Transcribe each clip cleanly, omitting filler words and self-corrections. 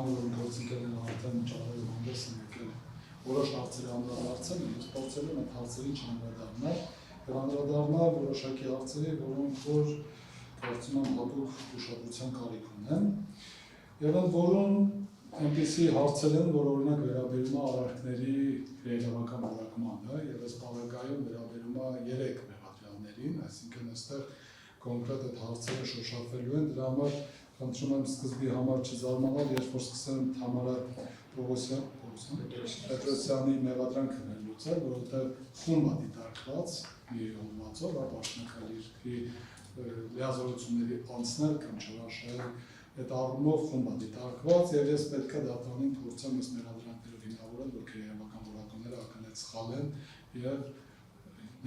որ գործիքել են արդեն ճարել հանդես են եկել որոշ հարցերի անդրադարձել են, ես փորձել եմ այդ հարցերին չանդրադառնալ եւ անդրադառնալ որոշակի հարցերի, որոնք որ կարծում եմ հատուկ ուշադրության կարիք ունեն եւ ընդ որում այնպիսի հարցեր են, որ օրինակ վերաբերում է արարքների իրավական որակմանը եւ այս բաղակայում վերաբերում է 3 մեղադրյալներին, այսինքն այստեղ կոնկրետ այդ հարցերը շոշափվելու են, դրա համար խնդրում եմ սկզբի համար չզարմանալ, երբ որ սկսեմ Թամարա Պետրոսյանի մեղադրանքը վերլուծել, որովհետև խումբ է դիտարկված մի հոդվածով, պաշտոնքալիրքի լիազորությունների անցնել կամ չհրաշել, այդ առումով խումբ է դիտարկված եւ ես պետք է դատարանին փորձեմ այս մեղադրանքներով հիմնավորել, որ քրեական որակումները ակնհայտ սխալ են եւ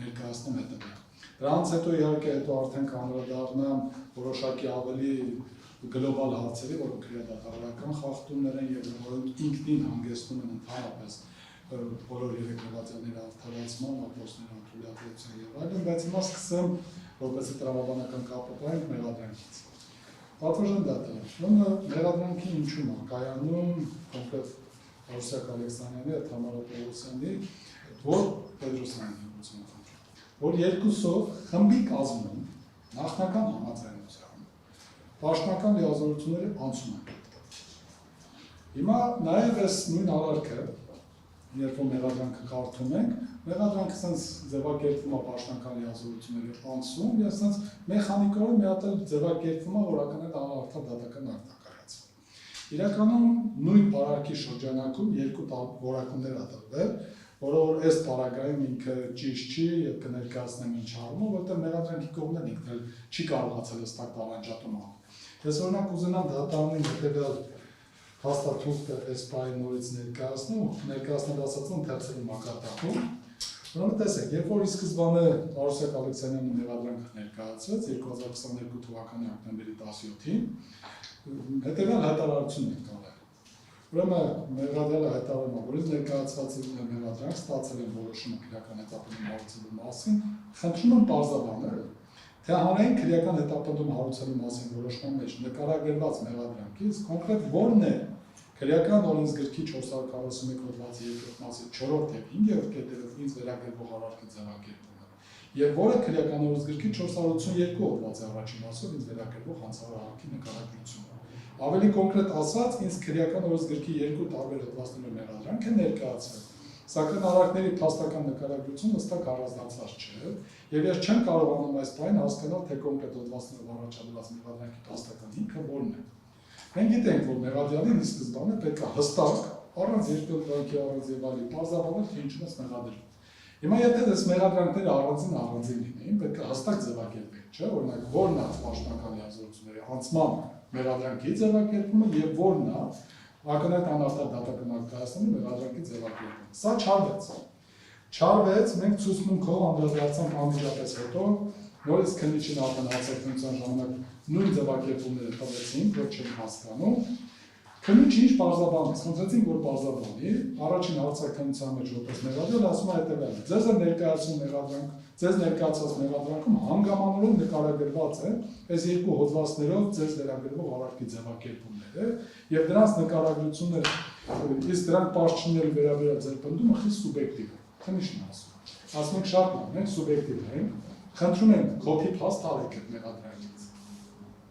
ներկայացնում հետեւյալ։ Դրանից հետո իհարկե հետո արդեն կանդրադառնամ որոշակի ավելի գլոբալ հարցերի, որոնք քրեադատարական խախտումներ են եւ որոնք ինքնին հանգեցնում են ընդհանրապես բոլոր 3 մեղադրյալների արդարացման, ապօրինների անդրադարձության եւ այլն, բայց հիմա սկսեմ որպես տրամաբանական կապը պահենք մեղադրանքից։ Պատվժան դատարան, մեղադրանքի ինչու՞մ է կայանում կոնկրետ Արուսյակ Ալեքսանյանի, Թամարա Պետրոսյանի, որ երկուսով խմբի կազմում նախնական համաձայնությամբ պաշտոնական լիազորությունները անցում են։ Հիմա նաև այս նույն արարքը, երբ որ մեղադրանքը կարդում ենք, մեղադրանքը sense ձևակերպվում է պաշտոնական լիազորությունների անցում, եւ sense մեխանիկորեն մի հատ ձևակերպվում է, որ ակնհայտ արդար դատական ակտ է կայացվում։ Իրականում նույն բարարքի շրջանակում երկու որակումներ ա տրվել, որով այս պարագայում ինքը ճիշտ չի եւ կներկայացնեմ ինչ առումով, որտեղ մեղադրանքի կողմն ինքն էլ չի կարողացել հստակ տարանջատում անել։ Ես օրինակ ուզենամ դատարանին հետեւյալ հաստատույթը այս բանի նորից ներկայացնել ասածը ընթերցելու մակարդակում։ Ուրեմն տեսեք, երբ որ ի սկզբանե Արուսյակ Ալեքսանյանի մեղադրանքը ներկայացվեց 2022 թվականի հոկտեմբերի 17-ին, հետեւյալ հայտարարություն են կանել։ Ուրեմն մեղադրյալը հայտարարում է, որ ինձ ներկայացված մեղադրանք ստացել են որոշումը քրեական հետապնդում հարուցելու մասին, խնդրում եմ պարզաբանել, թե հանրային քրեական հետապնդում հարուցելու մասին որոշման մեջ նկարագրված մեղադրանքից կոնկրետ որն է քրեական օրենսգրքի 441 հոդվածի 2-րդ մասի 4-րդ եւ 5-րդ կետերով ինձ վերագրվող արարքի ձևակերպումը եւ որը քրեական օրենսգրքի 482 հոդվածի առաջին մասով ինձ վերագրվող հանցավոր արարքի նկարագրությունը։ Ավելի կոնկրետ ասած, ինձ քրեական օրենսգրքի 2 տարբեր հոդվածներով մեղադրանք է ներկայացվել, սակայն արարքների փաստական նկարագրությունը հստակ առանձնացված չէ, եւ ես չեմ կարողանում այս բանը հասկանալ, թե կոնկրետ հոդվածներով առաջադրված մեղադրանքի փաստական հիմքը որն է։ Մենք գիտենք, որ մեղադրյալին ի սկզբանե պետք է հստակ, առանց երկրորդի առանց եւ այլի, բարձրաբանել, թե ինչն է մեղադրվում։ Հիմա եթե այս մեղադրանքները առանձին լինեին, պետք է հստակ ձևակերպենք, չէ՞, օրինակ որն է պաշտոնական լիազորությունների անցման մեղադրանքի ձևակերպումը եւ որն է ակնհայտ անարդար դատական ակտ կայացնելու մեղադրանքի ձևակերպումը։ Սա չարվեց, մենք ցուցմունքով անդրադարձանք անմիջապես հետո, նորից քննիչին արդեն հաստատության ժամանակ նույն ձևակերպումները տվեցին, որ չեն հասկանում։ Քննիչը ինչ բարձրաբանեց, խնդրեցին, որ բարձրաբանի, առաջին հարցաքննության մեջ որպես մեղադրյալ ասում է հետևյալը. ձեզ ներկայացված մեղադրանքում հանգամանորեն նկարագրված է այս երկու հոդվածներով ձեզ վերագրվող արարքի ձևակերպումները եւ դրանց նկարագրությունները, իսկ դրանք պարզ չլինելու վերաբերյալ ձեր պնդումը խիստ սուբյեկտիվ է։ Քննիչն ասում ենք շատ լավ, մենք սուբյեկտիվ ենք, խնդրում ենք copy paste արեք այդ մեղադրանքից։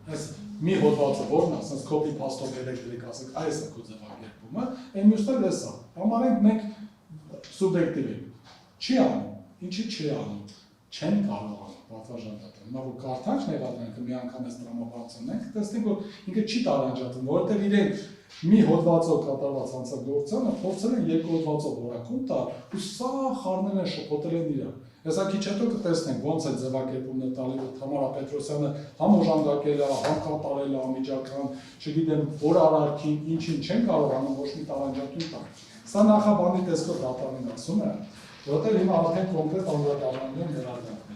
Այս մի հոդվածը որն է, ասես copy paste-ով էլեկտրիկ ասեք, այս է քո ձևակերպումը, այն մյուսը լեսա։ Համարենք մենք սուբյեկտիվ ենք։ Չի անում, ինչի՞ չի անում, չեն կարողանում պատվաժան դատել։ Հիմա որ կարդանք մեղադրանքը մի անգամ այս տրամաբանությունն ենք, տեսնենք որ ինքը չի տարանջատում, որովհետև իրենք մի հոդվածով կատարված հանցագործությունը փորձել են երկու հոդվածով որակում տալ, ու սա խառնել են, շփոթել են իրար։ Հեսա քիչ հետո կտեսնենք ոնց է ձևակերպումն տալի, որ Թամարա Պետրոսյանը համոժանգակել է, կատարել է անմիջական, չգիտեմ, որ արարքին, ինչին չեն կարողանում ոչ մի տարանջատում տալ։ Սա նախաբանի տեսքով դատարանին ասում է, որտեղ հիմա արդեն կոնկրետ անդրադառնալու են մեղադրանքները։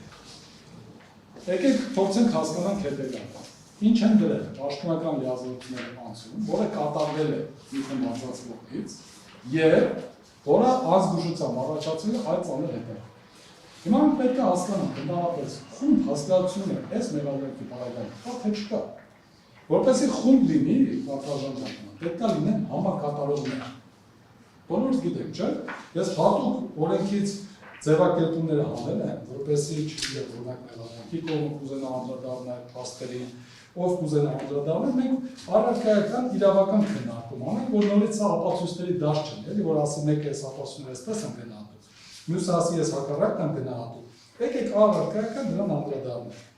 Եկեք փորձենք հասկանանք հետևյալը։ Ինչ են դրել պաշտոնական լիազորությունների անցում, որը կատարվել է մի խումբ անձնացողից եւ որը ազգուժությամբ առաջացել է այդ ծանր հետևը։ Հիմա մենք պետք է հասկանանք ընդհանրապես խումբ հասկացությունը այս մեղադրանքի բարակայում կա թե չկա։ Որպեսզի խումբ լինի պատվաժան դատման, պետք է լինեն համակատարողներ։ Բոլորս գիտենք, չէ՞։ Ես հատուկ օրենքից ձևակերպումները հանել են, որպեսզի չգիտեմ, օրինակ մեղադրանքի կողմը կուզենա անդրադառնալ փաստերին, ով կուզենա անդրադառնալ, մենք առարկայական իրավական քննարկում անենք, որ նորից սա ապացույցների դաշտ չեն, էլի, որ ասի մեկը այս ապացույցները այսպես են գնահատում, մյուսը ասի ես հակառակն եմ գնահատում, եկեք առարկայական դրան անդրադառնալ։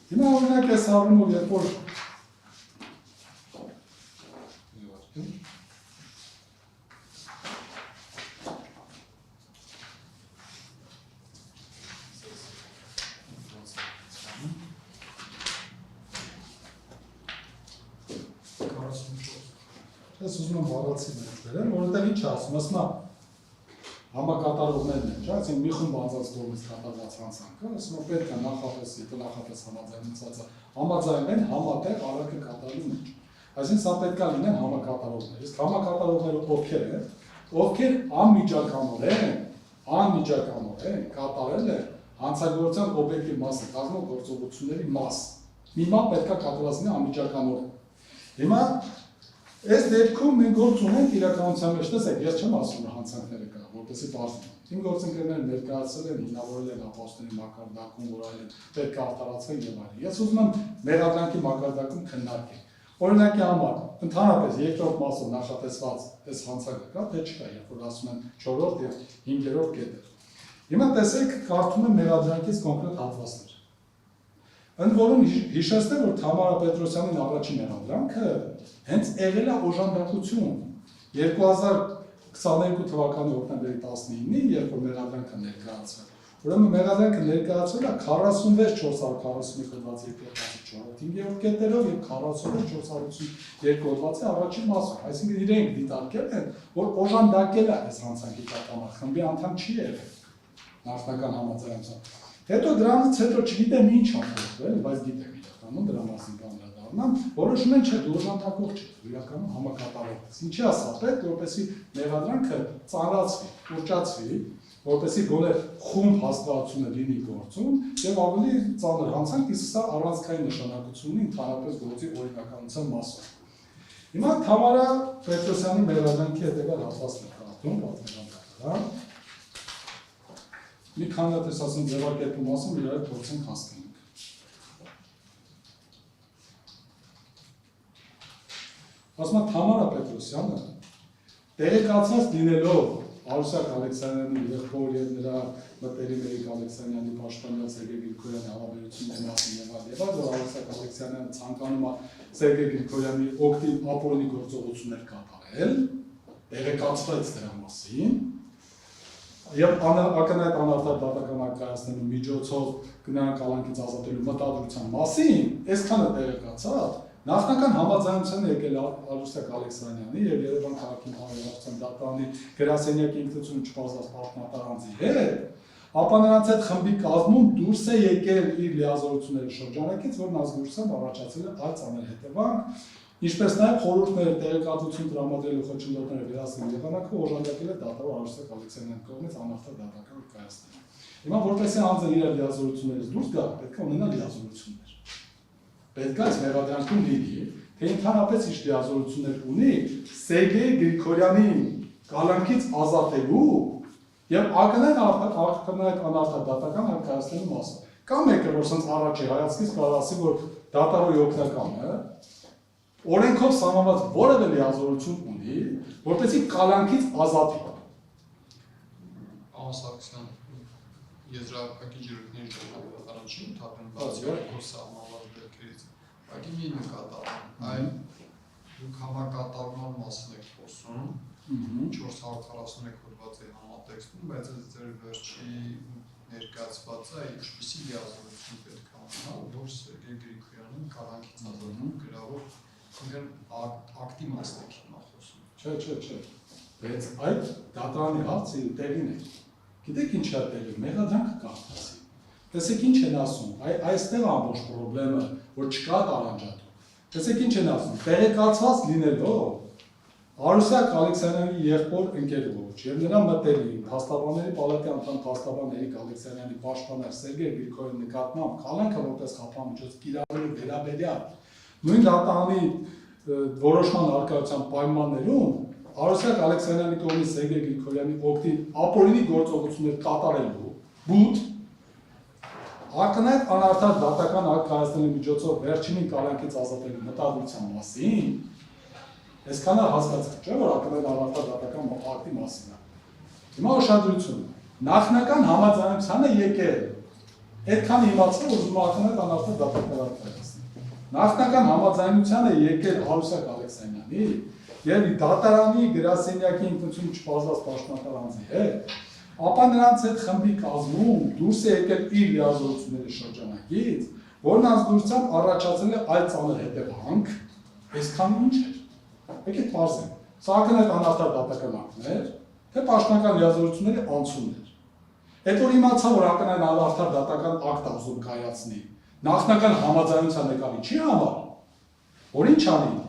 Հիմա օրինակ ես առնում, որ երբ որ ես ուզում եմ բառացի մեջ վերեմ, որովհետև ինչ ասում, ասում եմ համակատարողներն են, չէ՞, այսինքն մի խումբ անձանց կողմից կատարված հանցանքը, ասում եմ պետք է նախապես, եթե նախապես համաձայնեցածը համաձայնեն համատեղ արարքը կատարելու մեջ։ Այսինքն սա պետք է լինեն համակատարողներ, իսկ համակատարողները ովքեր են, ովքեր անմիջականորեն կատարել են հանցագործության օբյեկտիվ մասը, կազմող գործողությունների մաս։ Մի բան պետք է կատարված լինի անմիջականորեն։ Հիմա այս դեպքում մենք գործ ունենք իրականության մեջ, տեսեք, ես չեմ ասում որ հանցանքները կա, որպեսզի բարձր։ Իմ գործընկերները ներկայացել են, հիմնավորել են ապաստանի մակարդակում, որ այլն պետք է արտարացվեն եւ այլն։ Ես ուզում եմ մեղադրանքի մակարդակում քննարկել։ Օրինակի համար, ընդհանրապես երկրորդ մասով նախատեսված այս հանցանքը կա, թե չկա, երբ որ ասում են 4-րդ եւ 5-րդ կետը։ Հիմա տեսեք, կարդում եմ մեղադրանքից կոնկրետ հատվածներ։ Ընդ որում հիշեցնեմ, որ Թամարա Պետրոսյանին առաջին մեղադրանքը հենց եղել է օժանդակություն 2022 թվականի հոկտեմբերի 19-ին, երբ որ մեղադրանքը ներկայացվել։ Ուրեմն մեղադրանքը ներկայացվել է 46441 հոդվածի 2-4 կետերով եւ 46452 հոդվածի առաջին մասով, այսինքն իրենք դիտարկել են, որ օժանդակել է այս հանցանքի կատարումը, խմբի անդամ չի եղել նախնական համաձայնությամբ։ Հետո դրանից հետո չգիտեմ ինչ ամփոփվել, բայց գիտեմ իրականում դրա մասին կանդրադառնամ, որոշում են չէ, դու օժանդակող չէ, իրականում համակատարող ես։ Ինչի է սա պետք, որպեսզի մեղադրանքը ծանրացվի, ուռճացվի, որպեսզի գոնե խումբ հաստատությունը լինի գործում եւ ավելի ծանր հանցանք, իսկ սա առանցքային նշանակություն ունի ընդհանրապես գործի օրինականության մասով։ Հիմա Թամարա Պետրոսյանի մեղադրանքի հետեւյալ հատվածն է կարդում, պատմական։ Մի քանի հատ ես ասում ձևակերպում ասում, իրար փորձենք հասկանանք։ Ասում եմ Թամարա Պետրոսյանը տեղեկացած լինելով Արուսյակ Ալեքսանյանի եղբոր եւ նրա մտերիմ Էրիկ Ալեքսանյանի պաշտպանյալ Սերգեյ Գրիգորյանի հարաբերությունների մասին եւ այլն, որ Արուսյակ Ալեքսանյանը ցանկանում է Սերգեյ Գրիգորյանի օգտին ապօրինի գործողություններ կատարել, տեղեկացրեց դրա մասին եւ ակնհայտ անարդար դատական ակնկալելու միջոցով գնան կալանքից ազատելու մտադրության մասին, այսքանը տեղեկացած նախնական համաձայնության եկել Արուսյակ Ալեքսանյանի եւ Երևան քաղաքի հանրապետության դատարանի գրասենյակի ինքնություն չփոխված պարտնատարանձի հետ, ապա նրանց այդ խմբի կազմում դուրս է եկել իր լիազորությունների շրջանակից, որն ազգությամբ առաջացել է այլ ծանր հետևանք, ինչպես նաեւ խորհուրդները տեղեկատվություն տրամադրելու խոչընդոտները վերացնելու եղանակը օժանդակել է դատավոր Արուսյակ Ալեքսանյանի կողմից անարդար դատական կայացնել։ Հիմա որպեսզի անձը իր լիազորություններից դուրս գա, պետք է ունենա լիազորություններ։ Պետք է այս մեղադրանքում լինի, թե ընդհանրապես ինչ լիազորություններ ունի Սերգեյ Գրիգորյանի կալանքից ազատելու եւ ակնհայտ անարդար դատական արկայացնելու մասը։ Կա մեկը, որ ասենց առաջի հայացքից կարող ասի, որ դատավորի օգնական է, օրենքով սահմանված որևէ լիազորություն ունի, որպեսզի կալանքից ազատի։ Ամասակցան եզրափակի ջրուկների ժամանակ առաջին ընդհանրեն բացի օրենքով սահմանված դեպքերից, ուղղակի մի նկատառում, այլ դուք համակատարման մասին եք խոսում, 441 հոդվածի համատեքստում, բայց այս ձեր վերջի ներկայացվածը ինչպիսի լիազորություն պետք է ունենա, որ Սերգեյ Գրիգորյանին կալանքից ազատում գրավոր ակտի մասն եք հիմա խոսում։ Չէ, բայց այդ դատարանի հարցը տեղին է։ Գիտեք ինչ է տեղի, մեղադրանքը կարդացի։ Տեսեք ինչ են ասում, այստեղ ամբողջ խնդրումը, որ չկա տարանջատում։ Տեսեք ինչ են ասում, տեղեկացված լինելով Արուսյակ Ալեքսանյանի եղբոր ընկերոջ եւ նրա մտերիմ փաստաբանների պալատի անդամ փաստաբան Էրիկ Ալեքսանյանի պաշտպան Սերգեյ Գրիգորյանի նկատմամբ կալանքը որպես խափամիջոց կիրառելու վերաբերյալ նույն դատարանի որոշման արկայության պայմաններում Արուսյակ Ալեքսանյանի կողմից Սերգեյ Գրիգորյանի օգտին ապօրինի գործողություններ կատարելու բութ ակնհայտ անարդար դատական ակտ կայացնելու միջոցով վերջինին կալանքից ազատելու մտադրության մասին այսքանը հասկացեք, չէ՞ որ ակնհայտ անարդար դատական ակտի մասին է։ Հիմա ուշադրություն, նախնական համաձայնությանը եկել, այդքան իմացել, որ ուզում ակնհայտ անարդար դատական ակտ կայացնել։ Նախնական համաձայնությանը եկել Արուսյակ Ալեքսանյանի եւ դատարանի գրասենյակի ինքնություն չբազված պաշտոնատար անձի հետ, ապա նրանց հետ խմբի կազմում դուրս է եկել իր լիազորությունների շրջանակից, որն ազդեցությամբ առաջացել է այլ ծանր հետևանք, այսքան ինչ էր։ Եկեք բարձր։ Սա ակնհայտ անարդար դատական ակտներ, թե պաշտոնական լիազորությունների անցումներ։ Այդ որ իմացա, որ ակնհայտ անարդար դատական ակտ ուզում կայացնի, նախնական համաձայնության եկավ ինչի համար, որ ինչ անի,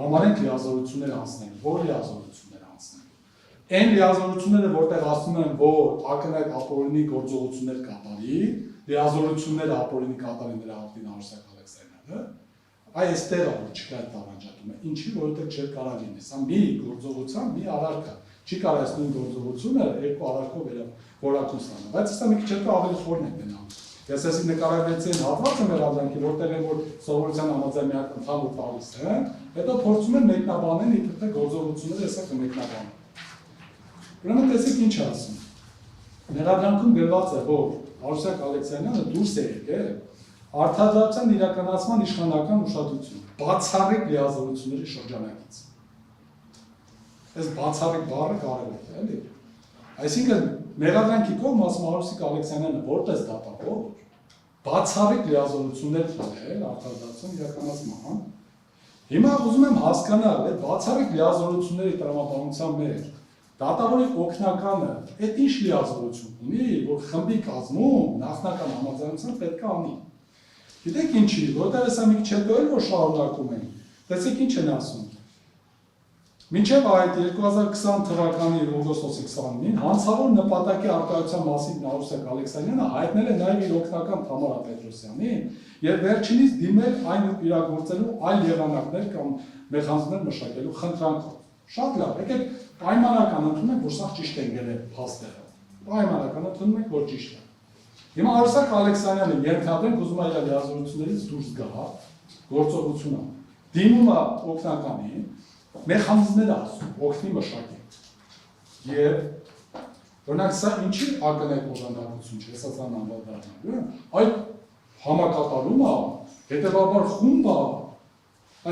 համարենք լիազորություններ անցնել, որ լիազորություններ անցնել։ Այն լիազորությունները, որտեղ ասում են, որ ակնհայտ ապօրինի գործողություններ կատարի, լիազորությունները ապօրինի կատարի նրա ակտին Արուսյակ Ալեքսանյանը, այստեղ որ չկա այդ տարանջատումը, ինչի որովհետև չէր կարող լինի։ Սա մի գործողության մի արարք է։ Չի կարող այս նույն գործողությունը երկու արարքով որակում ստանալ։ Բայց սա մի քիչ հետո ավելի խորն է գնալու։ Ես ասի նկարագրեցի այն հատվածը մեր ադրանքի, որտեղ են որ սովորության համաձայն մի հատ ընդհանուր տալիս են, հետո փորձում են մեկնաբանել իբր թե գործողությունները հեսա կմեկնաբանեն։ Ուրեմն տեսեք ինչ ասում։ Մեր ադրանքում գրված է, որ Արուսյակ Ալեքսանյանը դուրս է եկել արդարացան իրականացման իշխանական ուշադրություն, բացառիկ լիազորությունների շրջանակից։ Այս բացառիկ բառը կարևոր է, էլի։ Այսինքն մեղադրանքի կողմ ասում Արուսյակ Ալեքսանյանը որպես դատավոր բացառիկ լիազորություններ թողել արդարացան իրականացման։ Հիմա ուզում եմ հասկանալ, այդ բացառիկ լիազորությունների տրամաբանության մեջ դատավորի օգնականը այդ ինչ լիազորություն ունի, որ խմբի կազմում նախնական համաձայնությամբ պետք է անի։ Գիտեք ինչի, որտեղ էսա մի քիչ հետո էլ որ շարունակում են, տեսեք ինչ են ասում։ Մինչև այդ 2020 թվականի օգոստոսի 29-ին հանցավոր նպատակի արկայության մասին Արուսյակ Ալեքսանյանը հայտնել է նաև իր օգնական Թամարա Պետրոսյանին եւ վերջինիս դիմել այն իրագործելու այլ եղանակներ կամ մեխանիզմներ մշակելու խնդրանքով։ Շատ լավ, եկեք պայմանական ընդունենք, որ սա ճիշտ են գնել փաստերը։ Պայմանական ընդունում ենք, որ ճիշտ է։ Հիմա Արուսյակ Ալեքսանյանը ենթադրենք ուզում է իր լիազորություններից դուրս գա, գործողությունը դիմում է օգնականին, մեխանիզմներ ասում, օգնի մշակի։ Եվ օրինակ սա ինչի ակնհայտ օժանդակություն չէ, սա անվանդառնալու, այդ համակատարումը, հետևաբար խումբը,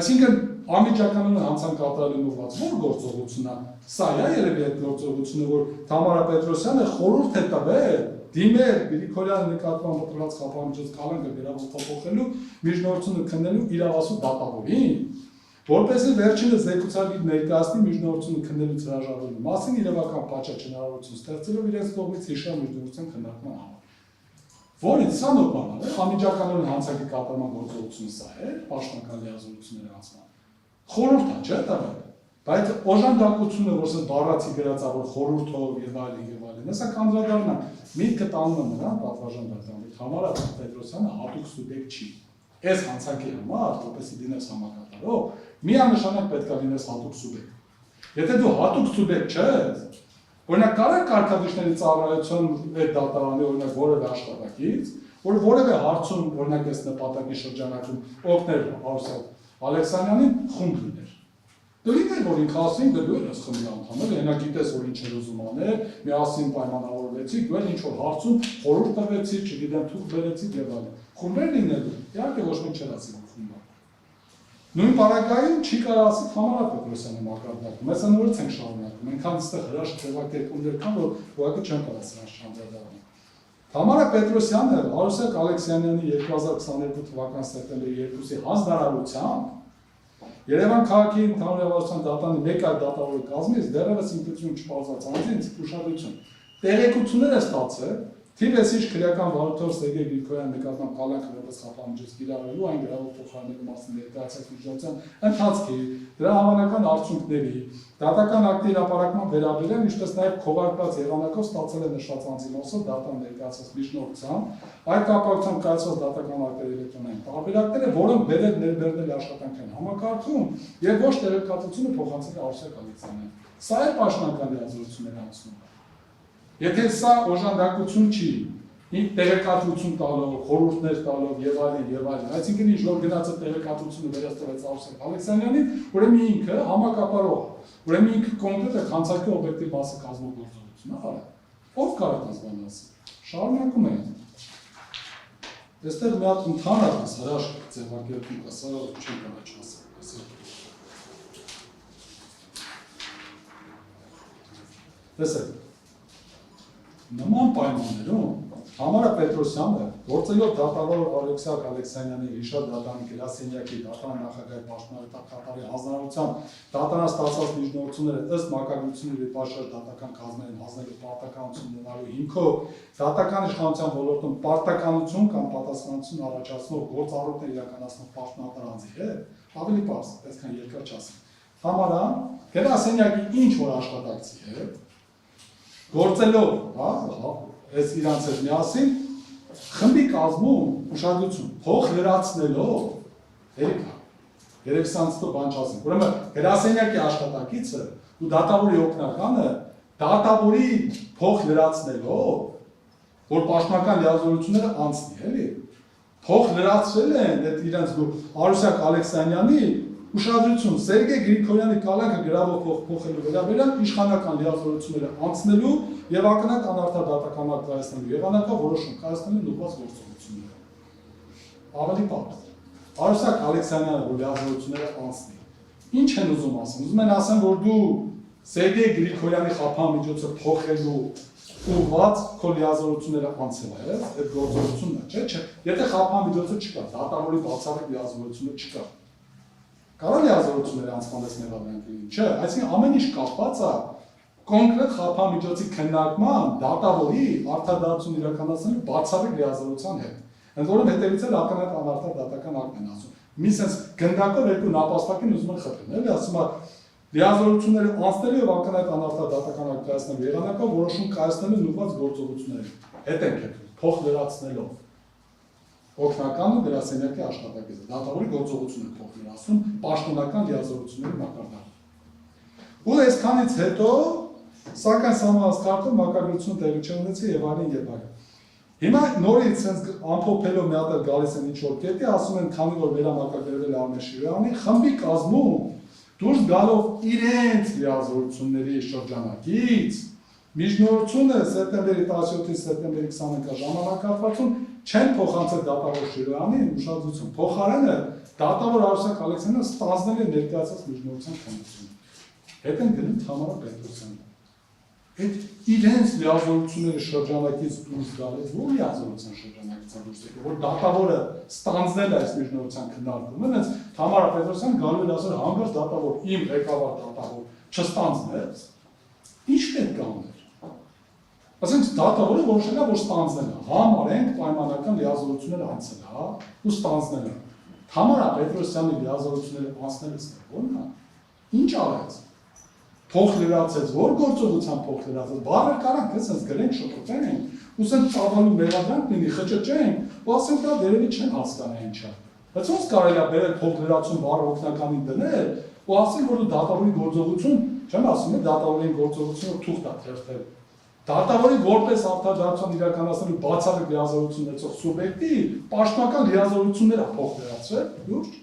այսինքն անմիջականորեն հանցանք կատարելուն ուղղված ո՞ր գործողությունն է։ Սա է երևի այդ գործողությունը, որ Թամարա Պետրոսյանը խորհուրդ է տվել դիմել Գրիգորյանի նկատմամբ մտորած խափանջոց կալանքը վերափոխելու միջնորդությունը քննելու իրավասու դատավորին, որպեսզի վերջինս զեկուցարի ներկայացնի միջնորդությունը քննելուց հրաժարվելու մասին իրավական պատճառ հնարավորություն ստեղծելով իրենց կողմից հիշյալ միջնորդության քննարկման համար։ Որից սա նորմալ է, անմիջականորեն հանցանքի կատարման գործողությունը սա է, պաշտոնական լիազորությունների անցման։ Խորհուրդ է, չէ՞ տվել։ Բայց օժանդակությունը, որ սա բառացի գրած է, որ խորհուրդով եւ այլն, հեսա կանդրադառնա, միտքը տանում է նրան պատվաժան դատավորի Թամարա Պետրոսյանը հատուկ սուբյեկտ չի։ Այս հանցանքի համար, որպեսզի լինես համակատարող, միանշանակ պետք է լինես հատուկ սուբյեկտ։ Եթե դու հատուկ սուբյեկտ չես, օրինակ կարող կարգադիշների ծառայություն այդ դատարանի օրինակ որևէ աշխատակից, որ որևէ հարցում օրինակ այս նպատակի շրջանակում օգներ Արուսյակ Ալեքսանյանին խումբ լիներ։ Դու լիներ, որ ինքը ասին, դու ես խմբի անդամ ես, հենա գիտես, որ ինչ էր ուզում անել, միասին պայմանավորվեցիք, դու էլ ինչ-որ հարցում խորհուրդ տվեցիք, չգիտեմ, թուղթ բերեցիք եւ այլն։ Խումբեր լինելու, իհարկե ոչ ոք չէր ասի, որ խումբ է։ Նույն բaragայում չի կարող ասի Թամարա Պետրոսյանը մակարդակում, mēs նորից ենք շարունակում, այնքան այստեղ հրաշք ձևակերպումներ կան, որ ուղղակի չեն կարող սրանց չանդրադառնալ։ Թամարա Պետրոսյանը Արուսյակ Ալեքսանյանի 2022 թվականի սեպտեմբերի 2-ի հանձնարարությամբ Երևան քաղաքի ընդհանրավարության դատարանի մեկ այլ դատավորի կազմից դեռևս ինքնություն չպարզած անձին ուշադրություն։ Տեղեկություններ է ստացել, Թիվեսիչ քրեական վարորդով Սերգեյ Գրիգորյանի նկատմամբ կալանքը որպես խափամիջոց կիրառելու այն գրավոր փոխարինելու մասին ներկայացած միջոցառման ընթացքի դրա հավանական արդյունքների դատական ակտի հրապարակման վերաբերյալ ինչպես նաև քողարկված եղանակով ստացել է նշված անձի մասով դատան ներկայացած միջնորդությամբ այդ կապակցությամբ կայացված դատական ակտերի էլեկտրոնային տարբերակները, որոնք բերել ներբեռնել աշխատանքային համակարգում եւ ոչ տեղեկատվությունը փոխանցել է Արսակ Ալեքսանյանին։ Սա է պաշտոնական լիազորությունների անցումը։ Եթե սա օժանդակություն չի, ինք տեղեկատվություն տալով, խորհուրդներ տալով եւ այլն, այսինքն ինչ որ գնացը տեղեկատվությունը վերստրեց Արսակ Ալեքսանյանին, ուրեմն ինքը համակապարող, ուրեմն ինքը կոնկրետ է քանցակի օբյեկտի մասը կազմողությունը արել։ Ով կարող է բան ասել։ Շարունակում ենք։ Այստեղ մի հատ ընդհանրապես հրաշք ձևակերպում կա, սա չեմ կարող չասել։ Տեսեք, նման պայմաններում Համարա Պետրոսյանը գործելով դատավոր Արեքսակ Ալեքսանյանի Հիշատ դատանի գրասենյակի դատան նախագահի պաշտոնատար Կատարի հանձնարարությամբ դատարան ստացած միջնորդությունները ըստ մակագրությունների պատշաճ դատական կազմերին հանձնելու պարտականություն ունենալու հիմքով դատական իշխանության ոլորտում պարտականություն կամ պատասխանատվություն առաջացնող գործառույթներ իրականացնող պաշտոնատար անձի հետ ավելի պարզ, այսքան երկար չասեմ։ Համարա գրասենյակի ինչ որ աշխատակցի հետ գործելով, այս իրանց հետ միասին, խմբի կազմում ուշադրություն, փող լրացնելով, երեք սանցտո բան չասենք, ուրեմն գրասենյակի աշխատակիցը ու դատավորի օգնականը դատավորի փող լրացնելով, որ պաշտոնական լիազորությունները անցնի, էլի, փող լրացրել են այդ իրանց Արուսակ Ալեքսանյանի ուշադրություն, Սերգեյ Գրիգորյանի կալանքը գրավոր փոխելու վերաբերյալ իշխանական լիազորությունները անցնելու եւ ակնհայտ անարդար դատական ակտ կայացնելու եղանակով որոշում կայացնելու ուղղված գործողությունները։ Ավելի պարզ։ Արուսակ Ալեքսանյանը որ լիազորությունները անցնի, ինչ են ուզում ասեն։ Ուզում են ասեն, որ դու Սերգեյ Գրիգորյանի խափամիջոցը փոխելու ուղղված քո լիազորությունները անցել ես, այդ գործողությունն է, չէ՞։ Եթե խափամիջոցը չկա, դատավորի բացառիկ լիազորությունը չկա։ Կարող է ազորությունների անցմանես մեղադրանքներին, չէ, այսինքն ամեն ինչ կապված է կոնկրետ խափամիջոցի քննարկման դատավորի արդարադատություն իրականացնելու բացառիկ լիազորության հետ։ Ընդ որում հետևից էլ ակնհայտ անարդար դատական ակտ են ասում։ Մի sense գնդակով երկու նապաստակին ուզում են խփել, էլի ասում է լիազորությունները անցնելու եւ ակնհայտ անարդար դատական ակտ կայացնելու եղանակով որոշում կայացնելու ուղղված գործողություններ։ Հետ են կետ, փող լրացնելով օգնական ու գրասենյակի աշխատակիցը, դատավորի գործողությունը փոխել ասում, պաշտոնական լիազորությունների մակարդակ։ Ու այսքանից հետո, սակայն համահասկարդում մակագրությունը տեղի չունեցի եւ այլն եւ այլն։ Հիմա նորից sense ամփոփելով մի հատ գալիս են ինչ-որ կետի, ասում են, քանի որ վերամակագրվել Արմեն Շիրյանի, խմբի կազմում դուրս գալով իրենց լիազորությունների շրջանակից միջնորդությունը սեպտեմբերի 17-ից սեպտեմբերի 25-ը ժամանակահատվածում չեն փոխանցել դատավոր Շիրյանին ուշադրություն։ Փոխարենը դատավոր Արուսակ Ալեքսանյանը ստանձնել է ներկայացած միջնորդության քննությունը։ Հետ են գնում Համարա Պետրոսյանը։ Այդ իրենց լիազորությունների շրջանակից դուրս գալով, որ լիազորության շրջանակից դուրս եկել, որ դատավորը ստանձնել է այս միջնորդության քննարկումը, հենց Համարա Պետրոսյանը գալու է ասել հանգած դատավոր, իմ ղեկավար դատավոր չստանձնեց, ինչ պետք է անել։ Ասենք դատավորը որոշել է, որ ստանձնել է, համարենք պայմանական լիազորությունները անցել է, ու ստանձնել է։ Համարա Պետրոսյանի լիազորությունները անցնելուց որն է։ Ինչ արեց։ Փող լրացեց, որ գործողության փող լրացեց, բառեր կարանք, այսպես գրենք, շփոթենք, ու ասենք ծավալու մեղադրանք լինի, խճճենք, ու ասենք դա դերևի չեն հասկանա ինչ է։ Բայց ոնց կարելի է բերել փող լրացում բառը օգնականին դնել, ու ասենք, որ դու դատավորի գործողություն, չեմ ասում, դատավորի գործողությունը թուղթ է թերթել։ Դատավորի որպես արդարադատություն իրականացնելու բացառիկ լիազորություն ունեցող սուբյեկտի պաշտոնական լիազորությունները փող լրացրել, լուրջ։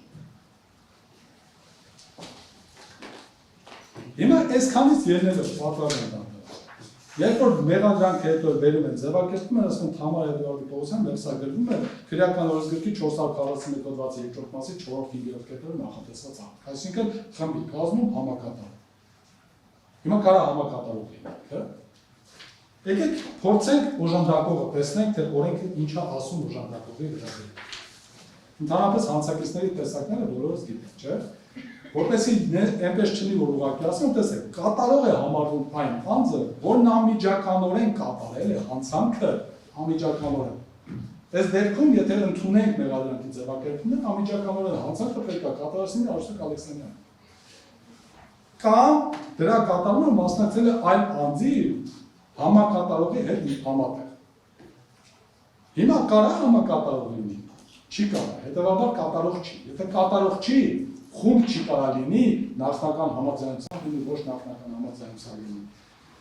Հիմա այսքանից ելնելով պատրաստում են։ Երբ որ մեղադրանքը հետո վերում են ձևակերպում են, ասում Թամար Էդուարդ Պողոսյան վերսագրվում է քրեական օրենսգրքի 441 հոդվածի երկրորդ մասի 4-5 կետերը նախատեսված ակտ։ Այսինքն խմբի կազմում համակատար։ Հիմա կարա համակատարող լինի, եկեք փորձենք օժանդակողը տեսնենք, թե օրենքը ինչա ասում օժանդակողի վերաբերյալ։ Ընդհանրապես հանցակիցների տեսակները բոլորս գիտենք, չէ՞։ Որպեսզի այնպես չլինի, որ ուղղակի ասում, տեսեք, կատարող է համարվում այն անձը, որն անմիջականորեն կատարել է հանցանքը անմիջականորեն։ Այս դեպքում, եթե ընդունենք մեղադրանքի ձևակերպումը, անմիջականորեն հանցանքը պետք է կատարեցնի Արուսակ Ալեքսանյանը։ Կամ դրա կատարումը մասնակցել է այլ անձի համակատարողի հետ համատեղ։ Հիմա կարա համակատարող լինի, չի կարա, հետևաբար կատարող չի։ Եթե կատարող չի, խումբ չի կարա լինի, նախնական համաձայնության լինի, ոչ նախնական համաձայնության լինի։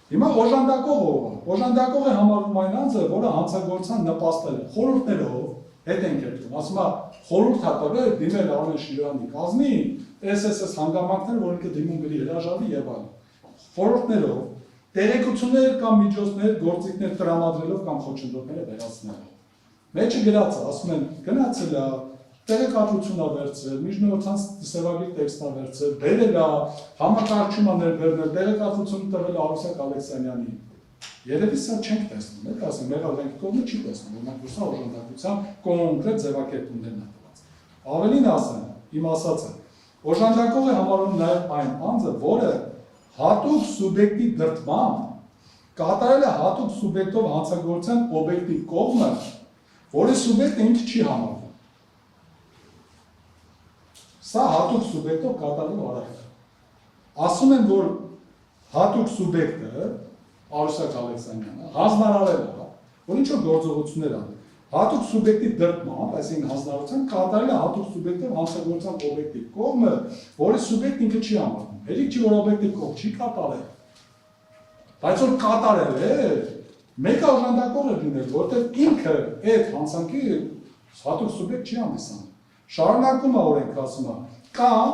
Հիմա օժանդակողը համարվում այն անձը, որը հանցագործության նպաստել է, խորհուրդներով հետ ենք երթում, ասում է խորհուրդ հատվել դիմել Արմեն Շիրյանի կազմի, SSS հանգամանքներ, որ ինքը դիմում գրի հրաժարվի եւ այլն։ Խորհուրդներով, տեղեկություններ կամ միջոցներ, գործիքներ տրամադրելով կամ խոչընդոտները վերացնելով։ Մեջը գրած է, ասում են գնացել է, տեղեկատվություն է վերցրել, միջնորդանց սևագիր տեքստ է վերցրել, բերել է, համակարգչում է ներբերնել, տեղեկատվություն տվել Արուսակ Ալեքսանյանին։ Երևի սա չենք տեսնում, եք ասեմ, մեղադրանքի կողմը չի տեսնում, օրինակ սա օժանդակության կոնկրետ ձևակերպումներն է տված։ Ավելին ասեմ, իմ ասածը, օժանդակող է համարվում նաև այն անձը, որը հատուկ սուբյեկտի դրդմամբ կատարել է հատուկ սուբյեկտով հանցագործության օբյեկտի կողմը, որի սուբյեկտը ինքը չի համարվում։ Սա հատուկ սուբյեկտով կատարելու արարք։ Ասում են, որ հատուկ սուբյեկտը Արուսակ Ալեքսանյանը հանձնարարել է, որ ինչ-որ գործողություններ անի։ Հատուկ սուբյեկտի դրդմամբ, այսինքն հանձնարարության կատարել է հատուկ սուբյեկտով հանցագործության օբյեկտի կողմը, որի սուբյեկտը ինքը չի համարվում։ Հերիք չի, որ օբյեկտի կողմ չի կատարել։ Բայց որ կատարել է, մեկը օժանդակող է լինել, որտեղ ինքը այդ հանցանքի հատուկ սուբյեկտ չի հանդիսանում։ Շարունակում է օրենքը ասում է, կամ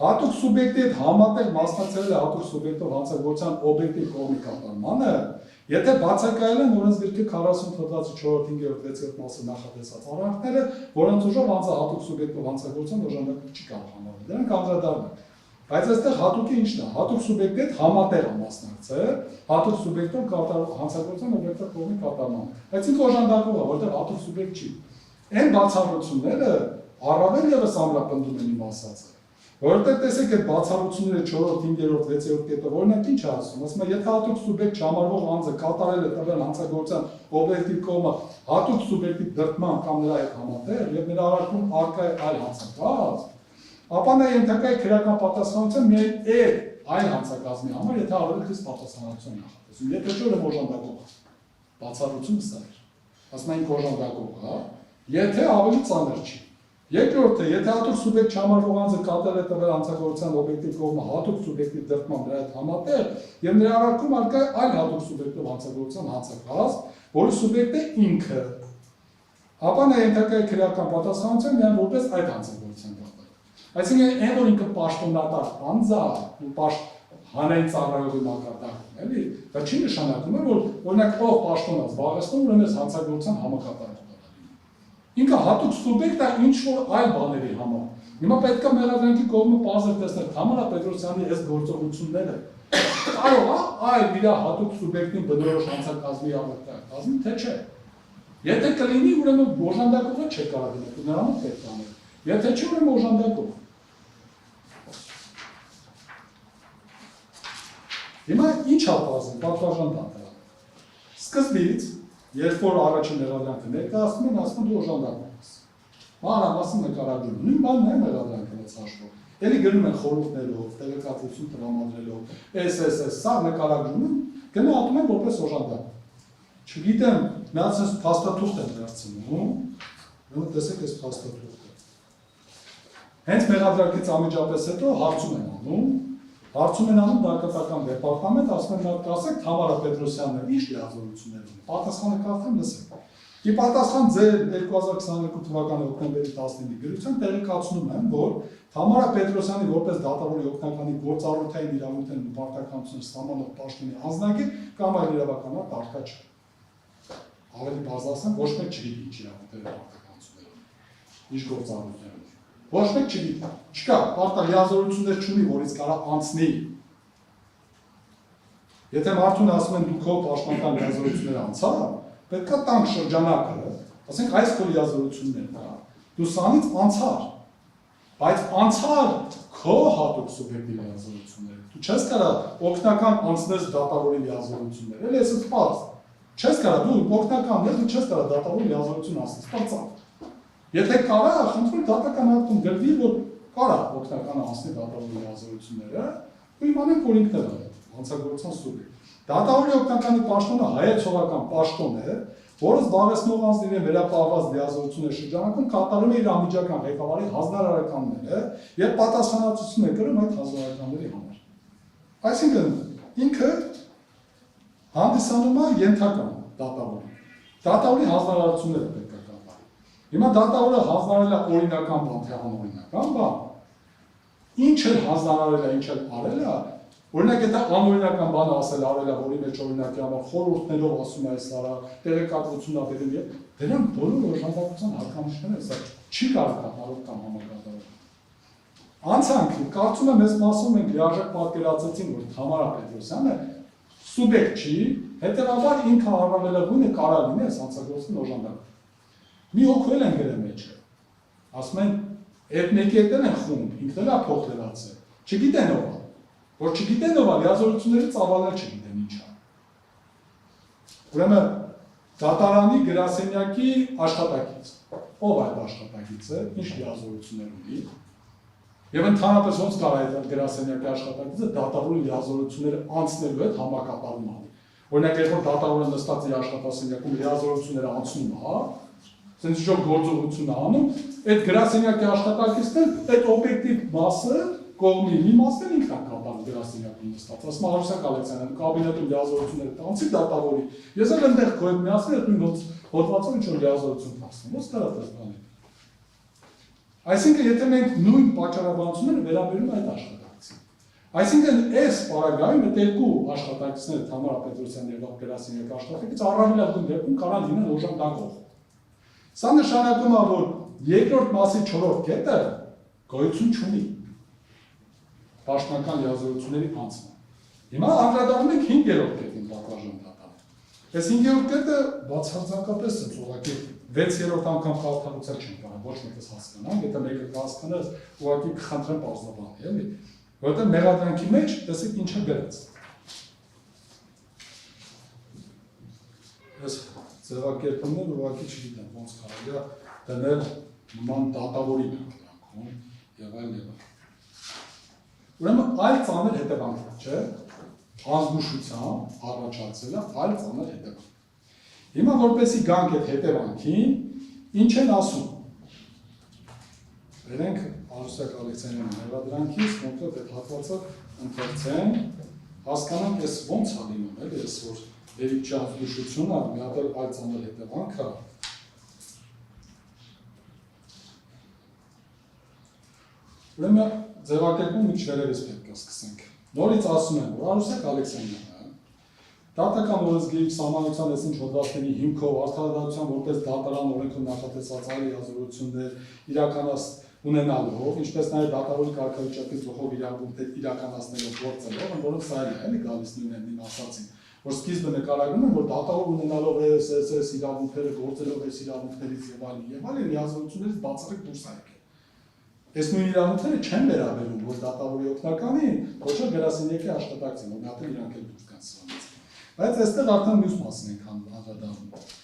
հատուկ սուբյեկտի հետ համատեղ մասնակցել է հատուկ սուբյեկտով հանցագործության օբյեկտի կողմի կատարմանը, եթե բացակայել են օրենսգրքի 40 թվականի 4-րդ 6-րդ մասը նախատեսած արարքները, որոնց ուժով անձը հատուկ սուբյեկտով հանցագործության օժանդակություն չի կարող համարվել, դրանք անդրադառնում են։ Բայց այստեղ հատուկի ինչն է, հատուկ սուբյեկտի հետ համատեղ է մասնակցել, հատուկ սուբյեկտով հանցագործության օբյեկտի կողմի կատարմանը։ Բայց ինքը օժանդակող է, որտեղ հատուկ սուբյեկտ չի։ Այն բացառությունները առավել ևս ամրապնդում են իմ ասածը, որովհետև տեսեք այդ բացառությունները 4-րդ, 5-րդ, 6-րդ կետով, օրինակ ինչ է ասում, ասում է, եթե հատուկ սուբյեկտ չհամարվող անձը կատարել է տվել հանցագործության օբյեկտի կողմը հատուկ սուբյեկտի դրդման կամ նրա հետ համատեղ եւ նրա արարքում առկա է այլ հանցակաց, ապա նա ենթակա է քրեական պատասխանատվության միայն այլ հանցակազմի համար, եթե ավելի խիստ պատասխանատվություն նախատեսում, եթե չէ ուրեմն օժանդակող է, բացառությունը սա է, ասում են օժանդակող է, եթե ավելի ծանր չի։ Երկրորդը, եթե հատուկ սուբյեկտ չհամարվող անձը կատարել է տվել հանցագործության օբյեկտի կողմը հատուկ սուբյեկտի դրդման նրա հետ համատեղ եւ նրա արարքում առկա է այլ հատուկ սուբյեկտով հանցագործության հանցակազմ, որի սուբյեկտը ինքը, ապա նա ենթակա է քրեական պատասխանատվության միայն որպես այդ հանցագործության կատարել։ Այսինքն այն որ ինքը պաշտոնատար անձ է, հանրային ծառայողի մակարդակում, էլի, դա չի նշանակում է, որ օրինակ ով պաշտոնա զբաղեցնում, ուրեմն այս հանցագործության համակատարող ինքը հատուկ սուբյեկտ է ինչ-որ այլ բաների համար։ Հիմա պետք է մեղադրանքի կողմը պարզել տեսնել Թամարա Պետրոսյանի այս գործողությունները կարող է այլ իր հատուկ սուբյեկտին բնորոշ հանցակազմի կազմի, թե չէ։ Եթե կլինի, ուրեմն օժանդակողը չէ կարող լինել, նրան պետք է անել։ Եթե չէ, ուրեմն օժանդակող։ Հիմա ինչ է բազում, պատվարժան դատարան։ Սկզբից երբ որ առաջին մեղադրանքը ներկայացնում են, ասում են դու օժանդակող ես։ Մանրամասն նկարագրում, նույն բանն է մեղադրանքը մեծ հաշվով։ Էլի գրում են խորհուրդներով, տեղեկատվություն տրամադրելով, SSS, սա նկարագրում են, գնահատում են որպես օժանդակ։ Չգիտեմ, նրանց այս փաստաթուղթ են վերցնում, ուրեմն տեսեք այս փաստաթուղթը։ Հենց մեղադրանքից անմիջապես հետո հարցում են անում, դակատական դեպարտամենտ, ասում են նա ասեք Թամարա Պետրոսյանն ինչ լիազորություններ ունի, պատասխանը կարդամ լսեք։ Ի պատասխան ձեր 2022 թվականի հոկտեմբերի 19-ի գրության տեղեկացնում եմ, որ Թամարա Պետրոսյանի որպես դատավորի օգնականի գործառույթային իրավունքների պարտականությունը սահմանող պաշտոնի անձնագիր կամ այլ իրավականակ արկա չէ։ Ավելի բարձր ասեմ, ոչ մեկ չգիտի ինչ իրավունքների պարտականություններ ունի, ինչ գործառույթներ ունի։ Ոչ մեկ չգիտի, չկա, պարտա լիազորություններ չունի, որից կարա անցնի։ Եթե մարդուն ասում են դու քո պաշտպանական լիազորություններ անցա, պետք է տանք շրջանակը, ասենք այս քո լիազորություններն է, դու սանից անցար, բայց անցար քո հատուկ սուբյեկտի լիազորությունները, դու չես կարա օգնական անցնես դատավորի լիազորություններ, էլ ես պարզ, Չես կարա դու օգնական ես, դու չես կարա դատավորի լիազորություն ասես, պարծավ։ Եթե կարա, խնդրում դատական ակտում գրվի, որ կարա օգնականը ասնի դատավորի լիազորությունները, ու իմանենք, որ ինքն է հանցագործության սուբյեկտ։ Դատավորի օգնականի պաշտոնը հայեցողական պաշտոն է, որը զբաղեցնող անձն իրեն վերապահված լիազորությունների շրջանակում կատարում է իր անմիջական ղեկավարի հանձնարարականները եւ պատասխանատվություն է կրում այդ հանձնարարականների համար։ Այսինքն ինքը հանդիսանում է ենթական դատավորի։ Դատավորի հանձնարարությունները պետք է կատարի։ Հիմա դատավորը հանձնարարել է օրինական բան, թե անօրինական բան։ Ինչ էլ հանձնարարել է, ինչ էլ արել է, օրինակ եթե անօրինական բանը ասել արել է, որի մեջ օրինակի համար խորհուրդներով ասում է այս արա, տեղեկատվություն ա բերում եւ դրանք բոլորը օժանդակության հատկանիշներ են, սա չի կարող կատարել կամ համակարգել։ Անցանք, կարծում եմ այս մասում մենք լիարժեք պատկերացրեցինք, որ Թամարա Պետրոսյանը սուբյեկտ չի, հետևաբար ինքը առավելագույնը կարող լինի այս հանցագործին օժանդակ։ Մի հոգու են գրել մեջը։ Ասում են, այդ մեկի հետ են խումբ, ինքն էլ է փոխլրացել։ Չգիտեն ով է, որ չգիտեն ով է, լիազորությունների ծավալներ չգիտեն ինչ է։ Ուրեմն դատարանի գրասենյակի աշխատակից, ով այդ աշխատակիցը, ինչ լիազորություններ ունի, եւ ընդհանրապես ոնց կարող է այդ գրասենյակի աշխատակիցը դատավորի լիազորությունները անցնելու հետ համակապարում անի։ Օրինակ, երբ որ դատավորը նստած իր աշխատասենյակում լիազորությունները անցնում է, sense ինչ-որ գործողություն է անում, այդ գրասենյակի աշխատակիցն էլ այդ օբյեկտիվ մասը կողմի մի մասն էլ ինքն է կատարում գրասենյակում նստած։ Ասում է Արուսակ Ալեքսանյանը, կաբինետում լիազորությունները տանցի դատավորի։ Ես էլ այնտեղ քո հետ միասին այդ նույն հոդվածով ինչ-որ լիազորություն տասնում, ո՞նց կարա դες բանել։ Այսինքն, եթե մենք նույն պատճառաբանությունները վերաբերում այդ աշխատակցին։ Այսինքն, այս պարագայում այդ երկու աշխատակիցները Թամարա Պետրոսյանը եւ գրասենյակի աշխատակից առավելագույն դեպքում կարող լինեն օժանդակող։ Սա նշանակում է, որ երկրորդ մասի 4-րդ կետը գոյություն չունի։ Պաշտոնական լիազորությունների անցումը։ Հիմա անդրադառնում ենք 5-րդ կետին բակվարժան դատարան։ Այս 5-րդ կետը բացարձակապես է ուղղակի 6-րդ անգամ խաղթարուցել չեն կարող, ոչ մեկս հասկանանք, եթե մեկը կհասկանա, ուղղակի կխնդրեմ պարզաբանել, էլի, որովհետև մեղադրանքի մեջ տեսեք ինչ է գրած։ Այս ձևակերպումները ուղղակի չգիտեմ, ոնց կարելի է դնել նման դատավորի մեղադրանքում եւ այլ եւ այլ։ Ուրեմն այլ ծանր հետևանք չէ, ազգուշությամբ առաջացել է այլ ծանր հետևանք։ Հիմա որպեսի գանք այդ հետևանքին, ինչ են ասում։ Վերենք Արուսակ Ալեքսանյանի մեղադրանքից կոնկրետ այդ հատվածը ընթերցեն, հասկանանք ես ոնց է լինում, էլի ես որ վերիչի ազգուշությունը մի հատ այլ ծանր հետևանք է։ Ուրեմն ձևակերպում ինչ վերևից պետք է սկսենք։ Նորից ասում եմ, որ Արուսակ Ալեքսանյանը դատական օրենսգիրի սահմանության այս ինչ հոդվածների հիմքով արդարադատության որպես դատարան օրենքով նախատեսված այլ լիազորություններ ունենալով, ինչպես նաև դատավորի կարգավիճակից բխող իրավունքներ իրականացնելով գործելով, որոնց սա էլի գալիս նույնն ասացին, որ սկիզբը նկարագրում են, որ դատավոր ունենալով այս իրավունքները գործելով այս իրավունքներից եւ այլն լիազորություններից բացառիկ դուրս է եկել։ Այս նույն իրավունքները չեն վերաբերում, որ դատավորի օգնականի, ոչ էլ գրասենյակի աշխատակցին, որ նա իրանք էլ դուրս կան սրանից։ Բայց այստեղ արդեն մյուս մասն ենք անդրադառնում։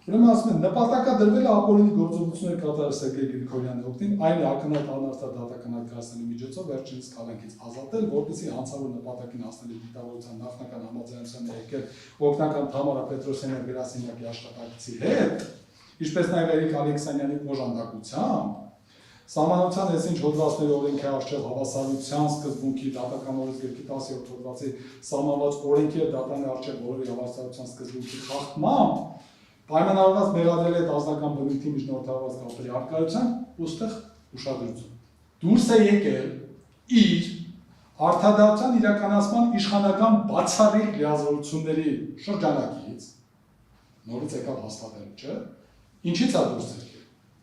Ուրեմն ասում են, նպատակադրվել է ապօրինի գործողություններ կատարել Սերգեյ Գրիգորյանի օգտին, այն է ակնհայտ անարդար դատական հայտարարների միջոցով վերջինս կալանքից ազատել, որպեսզի հանցավոր նպատակին հասնելու դիտավորության նախնական համաձայնության եկել օգնական Թամարա Պետրոսյանի գրասենյակի աշխատակցի հետ, ինչպես նաև Էրիկ Ալեքսանյանի օժանդակությամբ, Սահմանության այս ինչ հոդվածների օրենքի առջև հավասարության սկզբունքի դատական օրենսգրքի 10-րդ հոդվածի սահմանված օրենքի եւ դատարանի առջև բոլորի հավասարության սկզբունքի խախտմամբ պայմանավորված մեղադրել այդ ազնական բնույթի միջնորդավորված կապերի առկայությամբ ուստեղ ուշադրություն։ Դուրս է եկել իր արդարադատության իրականացման իշխանական բացառիկ լիազորությունների շրջանակից, նորից եկավ հաստատել, չէ՞, ինչից է դուրս եկել։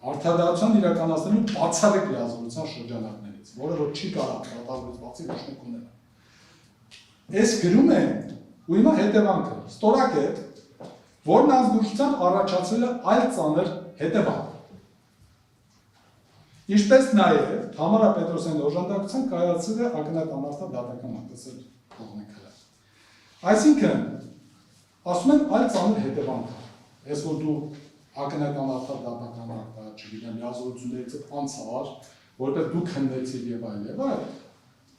Արդարադատության իրականացնելու բացառիկ լիազորության շրջանակներից, որը որ չի կարող դատավորից բացի ոչ մեկ ունել։ Այս գրում են ու հիմա հետևանքը, ստորակ է, որն ազգուշությամբ առաջացել է այլ ծանր հետևանք։ Ինչպես նաև Թամարա Պետրոսյանի օժանդակությամբ կայացել է ակնհայտ անարդար դատական ակտը, կողմնակալը։ Այսինքն, ասում են այլ ծանր հետևանք կա։ Ես որ դու ակնական արդար դատական ակտա, չգիտեմ, լիազորություններից անցար, որտեղ դու քննեցիր եւ այլ,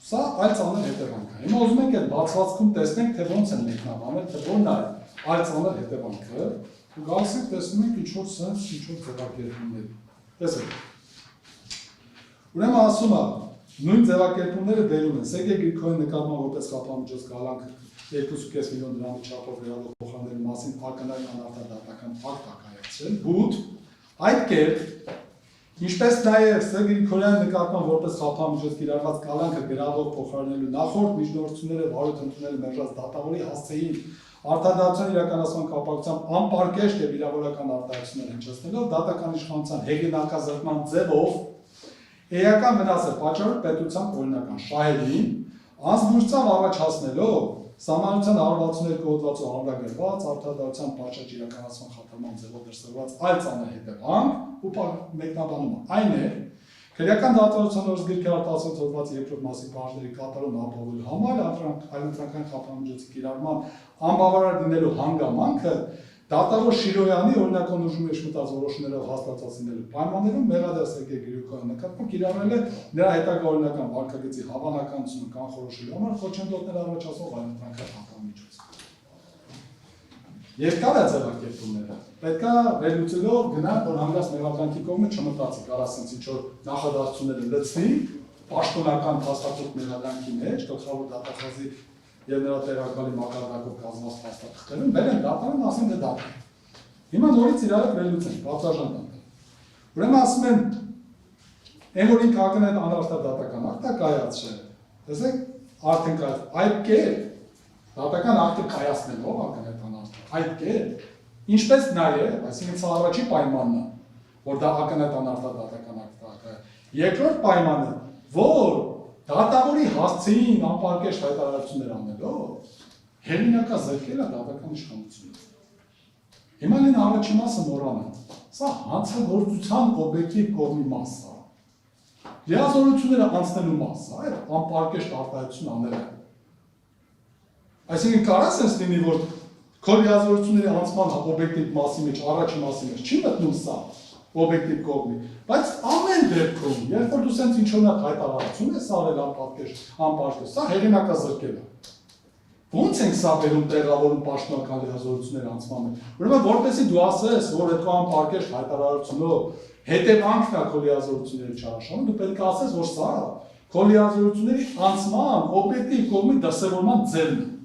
սա այլ ծանր հետևանք է։ Հիմա ուզում ենք այդ բացվածքում տեսնենք, թե ոնց են մեկնաբանել, թե որն է այլ ծանր հետևանքը, ու գալիս ենք տեսնում ենք ինչ-որ սենց, ինչ-որ ձևակերպումներ։ Տեսեք։ Ուրեմն ասում է, նույն ձևակերպումները բերում են Սերգեյ Գրիգորյանի նկատմամբ որպես կապամիջոց գալանք 2.5 միլիոն դրամի չափով գրավոր փոխանցելու մասին ակնային անարտադատական ակտ ակայացրել, բութ այդ կերպ, ինչպես նաև Սերգեյ Գրիգորյանի նկատմամբ որպես կապամիջոց կիրառված կալանքը գրավոր փոխարինելու նախորդ միջնորդությունները վարույթ ընդունելու մերժած դատավորի հասցեին արտադատության իրականացման կապակցությամբ անպարկեշտ եւ վիրավորական արտահայտություններ հնչեցնելով դատական իշխանության հեղինակազրկման ձևով էական վնասը պատճառել պետության օրինական շահերին, անզգուշությամբ առաջացնելով Սահմանության 162 հոդվածով ամրագրված արտադատության պատշաճ իրականացման խաթարման ձևով դրսևորված այլ ծանր հետևանք ու մեկնաբանումը այն է, քրեական դատավարության օրենսգրքի արտահայտված հոդվածի երկրորդ մասի պահանջների կատարումն ապահովելու համար այլընտրանքային խափանմիջոցի կիրառման անբավարար լինելու հանգամանքը դատավոր Շիրոյանի օրինական ուժում իշխմտած որոշումներով հաստատված լինելու պայմաններում մեղադար Սերգեյ Գրիգորյանի նկատմամբ կիրառել է նրա հետագա օրինական վարքագծի հավանականությունը կանխորոշելու համար խոչընդոտներ առաջացնող այլընտրանքային խափանմիջոց։ Երկար է ձևակերպումները։ Պետք է վերլուծելով գնալ, որ հանգած մեղադրանքի կողմը չմտածի, կարա ասենց ինչ-որ նախադասությունները լցնի, պաշտոնական փաստաթուղթ մեղադրանքի մեջ, գլխավոր դատախազի եւ նրա տեղակալի մակարդակով կազմված փաստաթղթերում բեր են դատանում, ասեն դե դատան։ Հիմա նորից իրարը վերլուծենք, բացաժան տանք։ Ուրեմն ասում են, այն որ ինքը ակնհայտ անարտադատական ակտ է կայացրել, տեսեք, արդեն այդ կերպ դատական ակտը կայացնելով ակնհայտ անարտադատական, այդ կերպ, ինչպես նաև, այսինքն սա առաջի պայմանն է, որ դա ակնհայտ անարտադատական ակտ է։ Երկրորդ պայմանը, որ դատավորի հասցեին անպարկեշտ հայտարարություններ անելով, հեղինակազրկել է դատական իշխանությունը։ Հիմա լին առաջի մասը մոռանանք, սա հանցագործության օբյեկտիվ կողմի մասը, լիազորությունները անցնելու մասը, այդ անպարկեշտ արտահայտություն անելը։ Այսինքն կարա սենց լինի, որ քո լիազորությունների անցման օբյեկտիվ մասի մեջ, առաջի մասի մեջ չի մտնում սա օբյեկտիվ կողմի, բայց ամեն դեպքում, երբ որ դու սենց ինչ-որ հայտարարություն ես արել անպարկեշտ, սա հեղինակազրկել է։ Ոնց ենք սա բերում տեղավորում պաշտոնական լիազորությունների անցման մեջ։ Ուրեմն որպեսզի դու ասես, որ այդ անպարկեշտ հայտարարությունով հետևանքն է քո լիազորությունների չարաշահում, դու պետք է ասես, որ սա քո լիազորությունների անցման օբյեկտիվ կողմի դրսևորման ձևն է։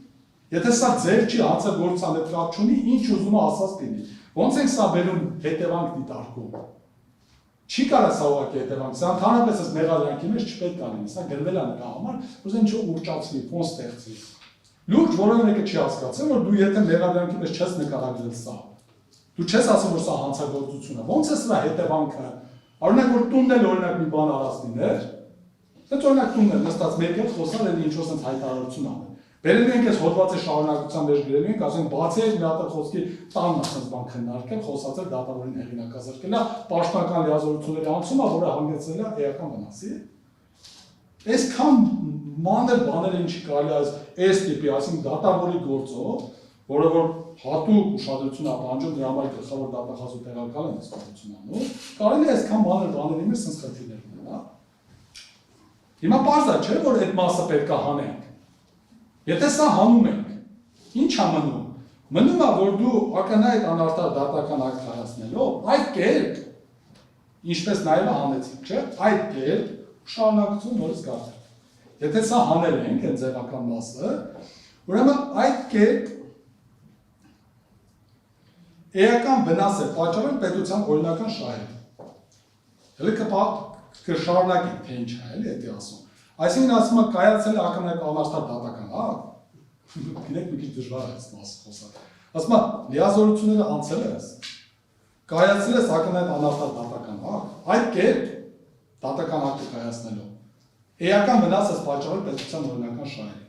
Եթե սա ձև չի, հանցագործության հետ կապ չունի, ինչ ուզում է ասած լինի։ Ոնց ենք սա բերում հետևանք դիտարկում։ Չի կարա սա ուղղակի հետևանք, սա ընդհանրապես այս մեղադրանքի մեջ չպետք է լինի, սա գրվել է նրա համար, որ ինչ ուռճացվի, ֆոն ստեղծվի։ Լուրջ որևէ մեկը չի հասկացել, որ դու եթե մեղադրանքի մեջ չես նկարագրել սա, դու չես ասում, որ սա հանցագործություն է, ոնց է սրա հետևանքը։ Օրինակ որ տունն էլ օրինակ մի բան արած լիներ, դա օրինակ տունն էլ նստած մեկը խոսալ էլ ինչ-որ sense հայտարարություն անել։ Բերելու ենք այս հոդվածի շարունակության մեջ գրելու ենք, ասենք բացի այս մի հատ խոսքի տանն ասենց բան քննարկել, խոսացել դատավորին հեղինակազրկել է, պաշտոնական լիազորությունների անցումը, որը հանգեցրել է էական վնասի։ Այսքան մանր բաները ինչի կարելի է այս տիպի, այսինքն դատավորի գործով, որը որ հատուկ ուշադրություն է պահանջում, դրա համար գլխավոր դատախազու տեղակալ են զբաղություն անում, կարելի է այսքան մանր բաների մեջ sense խնդիրներ ունենա։ Հիմա պարզ է, չէ՞ որ այդ մասը պետք է հանենք։ Եթե սա հանում ենք, ինչ է մնում։ Մնում է, որ դու ակնհայտ անարտար դատական ակտ կայացնելով, այդ կերպ, ինչպես նաև հանեցիք, չէ՞, այդ կերպ շարունակություն նորից գարտել։ Եթե սա հանել ենք, այն ձևական մասը, ուրեմն այդ կերպ էական վնաս է պատճառել պետության օրինական շահերին։ Հələ կշարունակենք, թե ինչ է, էլի էդի ասում։ Այսինքն ասում է կայացել է ակնհայտ անարտար դատական ակտ, գիտեք մի քիչ դժվար է այս մասը խոսալ։ Ասում է լիազորությունները անցել ես, կայացել ես ակնհայտ անարտար դատական ակտ, այդ կերպ դատական ակտը կայացնելով էական վնաս է պատճառել պետության օրինական շահերին։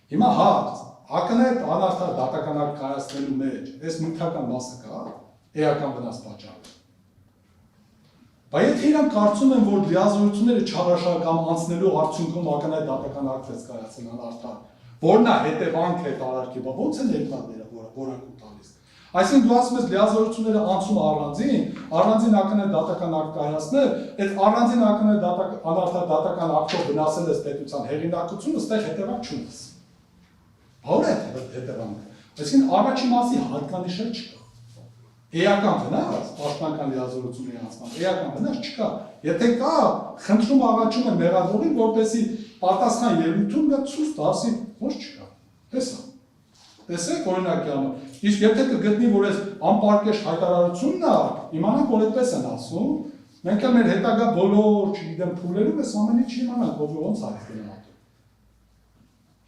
Հիմա հարց, ակնհայտ անարտար դատական ակտ կայացնելու մեջ այս նյութական մասը կա, էական վնաս պատճառել։ Բայց եթե իրանք կարծում են, որ լիազորությունները չարաշահական անցնելու արդյունքում ակնհայտ դատական ակտ է կայացել անարտար, որն է հետևանք այդ արարքի, ոնց են երկնատները, որակում տալիս։ Այսինքն դու ասում ես լիազորությունները անցում առանձին ակնհայտ դատական ակտ կայացնել, այդ առանձին ակնհայտ անարդար դատական ակտով վնասել ես պետության հեղինակությունը, այստեղ հետևանք չունես։ Ո՞ր է հետևանքը։ Այսինքն առաջի մասի հատկանիշը չկա։ Էական վնաս, պաշտպանական լիազորությունների անցման, էական վնաս չկա։ Եթե կա, խնդրում աղաչում եմ մեղադրողին, որպեսզի պատասխան ելույթում դա ցույց տասի, ոչ չկա։ Տեսա։ Տեսեք օրինակի համար։ Իսկ եթե կգտնի, որ այս անպարկեշտ հայտարարությունն է, իմանանք, որ այդպես են ասում, մենք էլ մեր հետագա բոլոր, չգիտեմ, փուլերում այս ամեն ինչ իմանանք, որ ոնց արի գնահատում։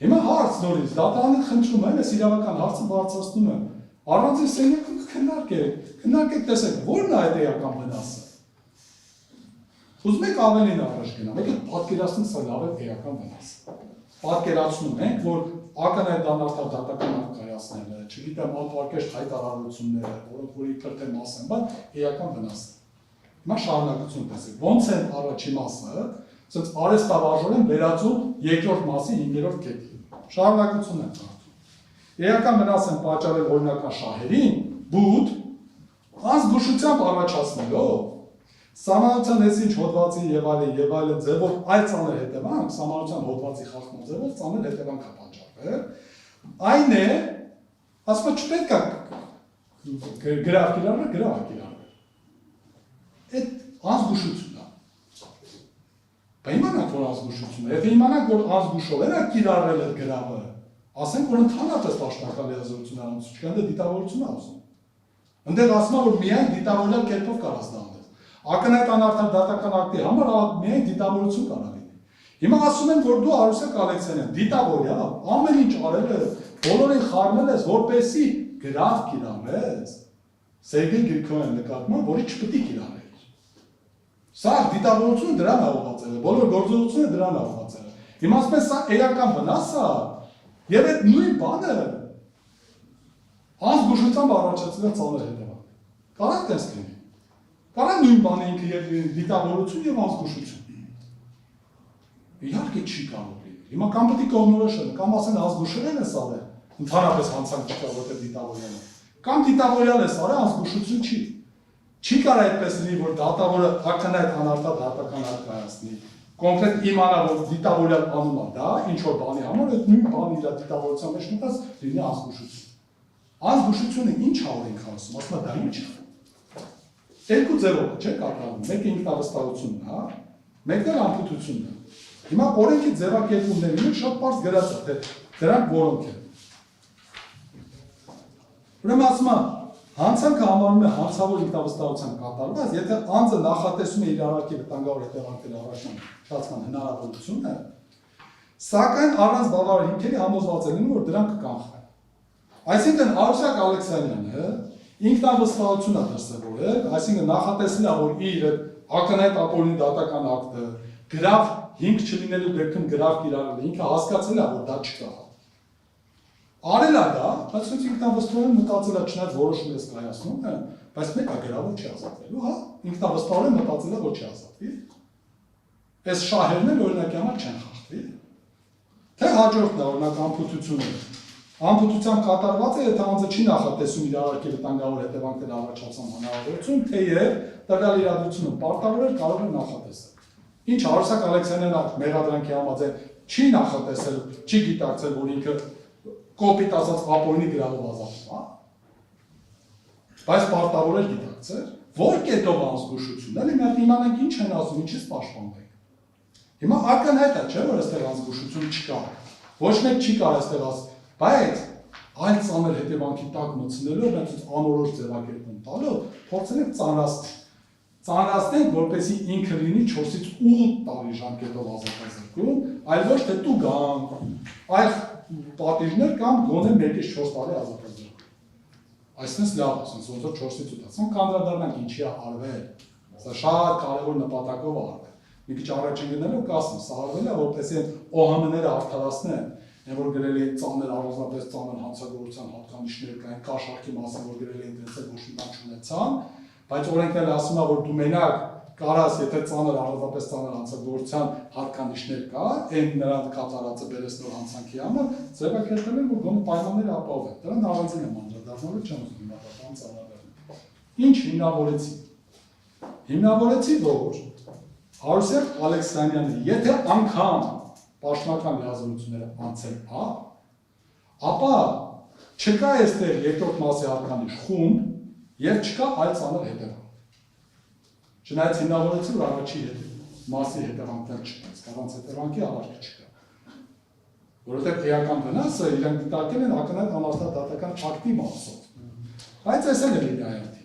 Հիմա հարց նորից, դատարանին խնդրում եմ, այս իրավական հարցը բարձրացնում եմ։ Առանց սենյակում քննարկեք, տեսեք, ո՞րն է այդ էական վնասը։ Ուզում եք ավելին առաջ գնամ, եկեք պատկերացնենք սա լավ է էական վնասը։ Պատկերացնում ենք, որ ակնհայտ անարդար դատական ակտ կայացնելը, չգիտեմ, անպարկեշտ հայտարարությունները, որոնք որ իբր թե մաս են, բան էական վնաս է։ Հիմա շարունակություն տեսեք, ոնց են առաջի մասը, ասենց արհեստավարժորեն վերածում երկրորդ մասի 5-րդ կետին։ Շարունակություն են կարդում։ Էական վնաս են պատճառել օրինական շահերին, բուտ, ազգուշությամբ առաջացնելով, սահմանության այսինչ հոդվածի եւ այլն ձևով այլ ծանր հետևանք, սահմանության հոդվածի խախտման ձևով ծանր հետևանք է պատճառվել, այն է, ասում եմ չպետք է գրավ կիրառել, գրավ է կիրառել։ Այդ ազգուշությունն է։ Բայց իմանանք, որ ազգուշություն է, եթե իմանանք, որ ազգուշով է կիրառել այդ գրավը, ասենք, որ ընդհանրապես պաշտպանական լիազորություն անցու չկա, դա դիտավորություն է ասում։ Ընդեղ ասում է, որ միայն դիտավորյալ կերպով կարաս դա անել։ Ակնհայտ անարդար դատական ակտի համար միայն դիտավորություն կարող լինի։ Հիմա ասում են, որ դու Արուսյակ Ալեքսանյան դիտավորյալ, ամեն ինչ արել ես, բոլորին խառնել ես, որպեսզի գրավ կիրառես։ Սերգեյ Գրիգորյան նկատմամբ, որի չպետք է կիրառել։ Սա դիտավորությունը դրան է ուղղված, բոլոր գործողությունը դրան է ուղղված։ Հիմա ասում են, սա էական վնաս է, եւ այդ նույն բանը ազգուշությամբ առաջացել է ծանր հետևանք։ Կարա՞ք տես լինի։ Կարա նույն բանը ինքը եւ դիտավորություն եւ ազգուշություն։ Իհարկե չի կարող լինել։ Հիմա կամ պետք է կողմնորոշել, կամ ասեն ազգուշորեն է սարել, ընդհանրապես հանցանք չկա որտեղ դիտավորյալ է։ Կամ դիտավորյալ է սարել, ազգուշություն չի։ Չի կարող այդպես լինի, որ դատավորը ակնհայտ անարդար դատական ակտ կայացնի։ Կոնկրետ իմանա, որ դիտավորյալ անում է դա, ինչ որ բանի համար, այդ նույն բանը իր դիտավորության մեջ մտած լինի ազգուշություն։ Ազգուշությունը ինչ օրենք ասում, ասում է դա ինչ է։ Երկու ձևով չէ կատարվում, մեկը ինքնավստահությունն է, մեկը անփութությունն է։ Հիմա օրենքի ձևակերպումներին շատ պարզ գրած է, թե դրանք որոնք են։ Ուրեմն ասում է, հանցանքը համարվում է հանցավոր ինքնավստահության կատարված, եթե անձը նախատեսում է իր արարքի վտանգավոր հետևանքների առաջացման հնարավորությունը, սակայն առանց բավարար հիմքերի համոզված է լինում, որ դրանք կկանխվեն։ Այսինքն Արուսյակ Ալեքսանյանը ինքնավստահություն է դրսևորել, այսինքն նախատեսել է, որ իր ակնհայտ ապօրինի դատական ակտը գրավ հիմք չլինելու դեպքում գրավ կիրառել, ինքը հասկացել է, որ դա չկա։ Արել է դա, բայց ոնց ինքնավստահորեն մտածել է, չնայած որոշում ես կայացնում է, բայց մեկը գրավոր չի ազատվելու, հա, ինքնավստահորեն մտածել է, որ չի ազատվի։ Այս շահերն էլ օրինակի համար չեն խախտվի։ Թե հաջորդն է օրինակ անփութությունը։ Անփութությամբ կատարված է, եթե անձը չի նախատեսում իր արարքի վտանգավոր հետևանքների առաջացման հնարավորություն, թեև տվյալ իրադրությունը պարտավորել կարող է նախատեսել։ Ինչ Արուսյակ Ալեքսանյանը մեղադրանքի համաձայն չի նախատեսել, չի գիտակցել, որ ինքը կոպիտ ասած ապօրինի գրավով ազատվում է, բայց պարտավոր է գիտակցել, որ կետով ազգուշություն, էլի մենք իմանանք ինչ են ասում, ինչից պաշտպանվենք։ Հիմա ակնհայտ է, չէ՞, որ այստեղ ազգուշություն չկա։ Ոչ մեկ չի կարող այստեղ ասել, բայց այլ ծանր հետևանքի տակ մտցնելով, մենք անորոշ ձևակերպում տալով, փորձել ենք ծանրացնենք, որպեսզի ինքը լինի 4-ից 8 տարի ժամկետով ազատազրկում, այլ ոչ թե տուգան, այլ պատիժներ կամ գոնե 1-ից 4 տարի ազատազրկում։ Այսինքն լավ, ասենք ոնց որ 4-ից 8, ասենք կանդրադառնանք ինչի է արվել։ Սա շատ կարևոր նպատակով է արվել։ Մի քիչ առաջ գնալով կասեմ, սա արվել է, որպեսզի OՀՄ-ները արդարացնեն, այն որ գրել է ծանր առանձնապես ծանր հանցագործության հատկանիշներ կային, կա շարքի մասին, որ գրել էին դրանց ոչ մի բան չունեցան, բայց օրենքն էլ ասում է, որ դու մենակ կարաս, եթե ծանր առանձնապես ծանր հանցագործության հատկանիշներ կա, այն նրանց կատարածը բերես նոր հանցանքի համար, ձևակերպել են, որ գոնե պայմանները ապահովեն։ Դրան առանձին եմ անդրադառնում։ անդրադառնալու չեմ ուզում հիմնական ծանոթ։ Ինչ հիմնավորեցի։ Հիմնավորեցի, որ Արուսեփ Ալեքսանյանը, եթե անգամ պաշտոնական լիազորությունները անցել է, ապա չկա այստեղ երկրորդ մասի հատկանիշ խումբ եւ չկա այլ ծանր հետևանք։ Չնայած հիմնավորեցի, որ առաջի մասի հետևանքներ չկա, առանց հետևանքի ավարտը չկա։ Որովհետեւ էական վնասը իրենք դիտարկել են ակնհայտ համարտադրական ակտի մասով։ Բայց այս էլ է լիայատի։